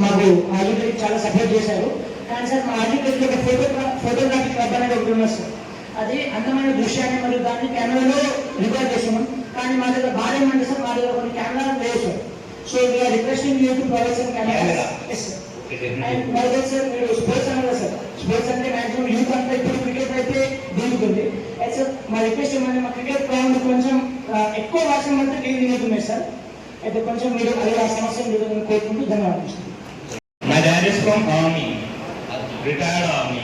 మాకు ఆర్కిటెక్ట్ చాలా సపోర్ట్ చేశారు. కానీ సార్ మా ఆర్కిటెక్ట్ ఒక ఫోటోగ్రఫీ క్లబ్ అనేది ఒకటి ఉన్నది సార్. అది అందమైన దృశ్యాన్ని మరియు దాన్ని కెమెరాలో రికార్డ్ చేసాము. కానీ మా దగ్గర బాగా ఏమంటే సార్ మా దగ్గర కొన్ని కెమెరాలు లేవు sir. So we're requesting you to provide some camera. And మా దగ్గర సార్ మీరు స్పోర్ట్స్ అన్నారు సార్. స్పోర్ట్స్ అంటే మాక్సిమం యూత్ అంతా ఇప్పుడు క్రికెట్ అయితే దిగుతుంది. అయితే సార్ మా రిక్వెస్ట్ ఏమంటే మా క్రికెట్ గ్రౌండ్ కొంచెం ఎక్కువ వర్షం అంతా టీవీ తిరుగుతున్నాయి సార్. అయితే కొంచెం మీరు అది ఆ సమస్యను మీరు కోరుకుంటూ ధన్యవాదాలు. My dad is from Army, retired Army,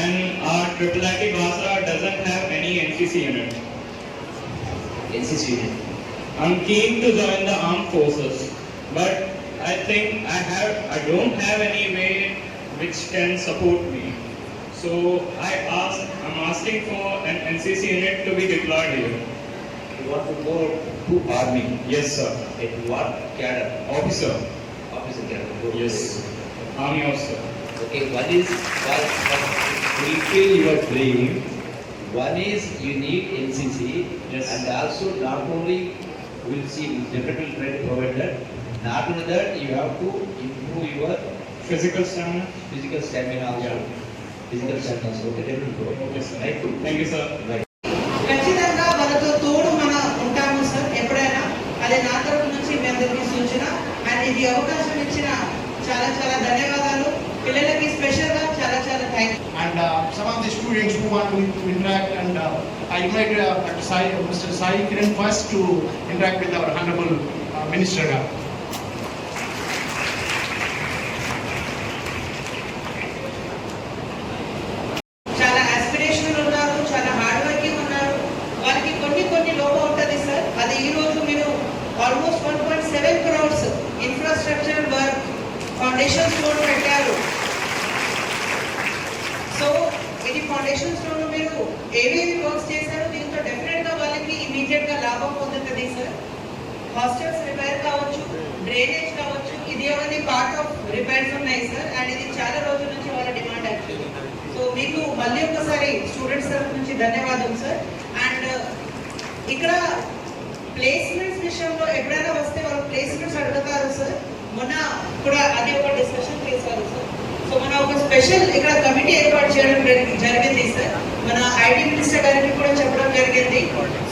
and our IIIT Basra doesn't have any NCC unit. NCC unit. I'm keen to join the armed forces, but I think I don't have any way which can support me. So I'm asking for an NCC unit to be deployed here. You want to go to Army? Yes, sir. At what cadre? Officer. Officer cadre. Yes. Army officer. Okay, what fulfill your dream? One is you need NCC. Yes. And also not only we'll see definitely try to provide that. Not only that, you have to improve your Physical stamina. Also. Yeah. Physical stamina also. Okay, definitely. Okay, sir. Right. Thank you, sir. Right. ఖచ్చితంగా వాళ్ళతో తోడు మనం ఉంటాము sir ఎప్పుడైనా. అదే నా తరపు నుంచి మీ అందరికీ సూచన. అండ్ ఇది అవకాశం ఇచ్చిన చాలా చాలా ధన్యవాదాలు. పిల్లలకి స్పెషల్ గా చాలా చాలా thanks. And some of the students who want to interact, and I invite Mr. Sai Kiran first to interact with our Honorable Minister. చాలా ఆస్పిరేషనల్ ఉన్నారు, చాలా హార్డ్ వర్కింగ్ ఉన్నారు. వారికి కొన్ని లోపం ఉంటుంది సార్. అది ఈ రోజు మీరు almost 1.7 crores infrastructure work foundation stone పెట్టారు. సో ఇది ఫౌండేషన్ స్టోన్ మీరు ఏవేవి వర్క్స్ చేశారో దీంతో డెఫినెట్ గా వాళ్ళకి ఇమీడియట్ గా లాభం పొందుతుంది సార్. హాస్టల్స్ రిపేర్ కావచ్చు, డ్రైనేజ్ కావచ్చు, ఇది అవన్నీ పార్ట్ ఆఫ్ రిపేర్స్ ఉన్నాయి సార్. అండ్ ఇది చాలా రోజుల నుంచి వాళ్ళ డిమాండ్ యాక్చువల్లీ. సో మీకు మళ్ళీ ఒకసారి స్టూడెంట్స్ తరఫు నుంచి ధన్యవాదం సార్. అండ్ ఇక్కడ ప్లేస్మెంట్స్ విషయంలో ఎప్పుడైనా వస్తే వాళ్ళు ప్లేస్మెంట్స్ అడుగుతారు సార్. మొన్న కూడా అది ఒక డిస్కషన్ చేశారు సార్. సో మన ఒక స్పెషల్ ఇక్కడ కమిటీ ఏర్పాటు చేయడం జరిగింది సార్. మన ఐటీ మినిస్టర్ గారికి కూడా చెప్పడం జరిగింది.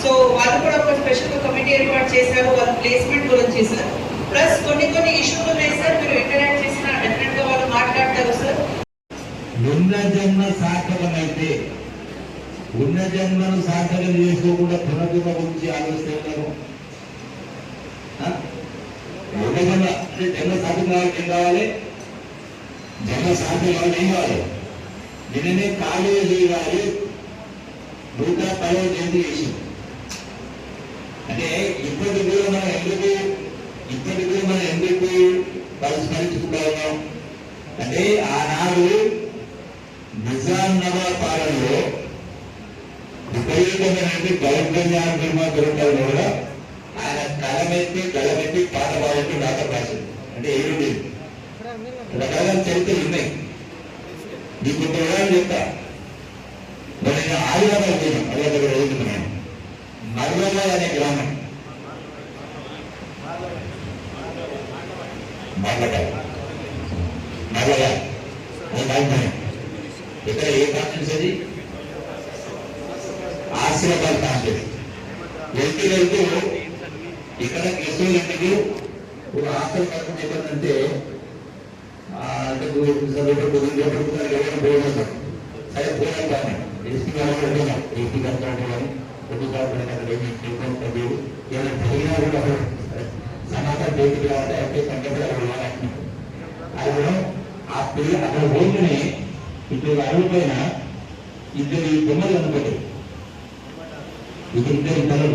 సో వాళ్ళు కూడా ఒక స్పెషల్ కమిటీ ఏర్పాటు చేశారు వాళ్ళ ప్లేస్మెంట్ గురించి సార్. ప్లస్ కొన్ని ఇష్యూలు ఉన్నాయి సార్. మీరు ఇంటరాక్ట్ చేసిన డెఫినెట్ గా వాళ్ళు మాట్లాడతారు సార్. ఉన్న జన్మ సార్థకమైతే ఉన్న జన్మను సార్థకం చేసుకోకుండా పునర్జన్మ గురించి ఆలోచిస్తున్నారు. ఉన్న జన్మ అంటే జన్మ సాధన ఏం కావాలి? జన్మ సాధన ఏం కావాలి? నిన్ననే కాలేజీ గారి 110వ జయంతి చేసింది. అంటే ఇప్పటి కూడా మనం ఎందుకు పరిష్కరించుకుంటా ఉన్నాం అంటే ఆనాడు నిజాం నవాబ్ పాలనలో విపరీతమైనటువంటి దౌర్జన్యాల నిర్మాణాలు కూడా ఆయన గలమెత్తి పాట పాడుతూ నాటకం రాశాడు. అంటే ఏమిటి రకరకాల చరిత్రలు ఉన్నాయి. నీకు కొంత వివరాలు చెప్తా. మరి నేను ఆదిలాబాద్ పోయినాం, ఆదిలాబాద్ చదువుతున్నాను. మర్వాబాద్ అనే గ్రామం ఇక్కడ ఏ కాన్ఫరెన్స్ అది ఆసిఫాబాద్ కాన్ఫరెన్స్ వెళ్తూ ఇక్కడ కృష్ణుడికి ఒక హాస్టల్ పక్కన చెప్పంటే సరే పోరాడు ఎస్పీ గారు ఏపీ గారు సమాచారం బయటికి రావాలంటే అది కూడా ఆ పిల్ల అక్కడ రోజుని ఇటు అడుగు పైన ఇద్దరు బొమ్మలు అనుకోండి. ఇద్దరు పిల్లలు